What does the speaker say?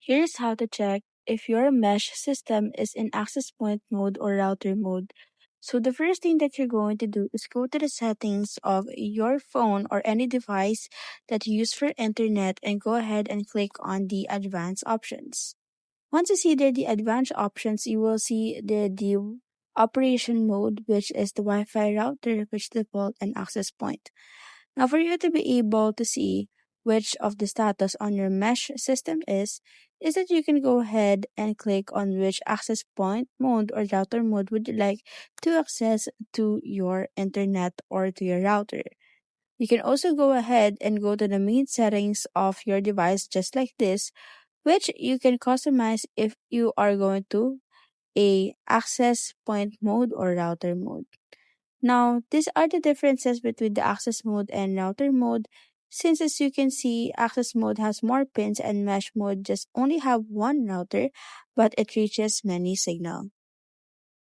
Here's how to check if your mesh system is in access point mode or router mode. So the first thing that you're going to do is go to the settings of your phone or any device that you use for internet and go ahead and click on the advanced options. Once you see there the advanced options, you will see the operation mode, which is the Wi-Fi router, which default and access point. Now, for you to be able to see which of the status on your mesh system is that you can go ahead and click on which access point mode or router mode would you like to access to your internet or to your router. You can also go ahead and go to the main settings of your device just like this, which you can customize if you are going to a access point mode or router mode. Now, these are the differences between the access mode and router mode. Since as you can see, access mode has more pins and mesh mode just only have one router, but it reaches many signal.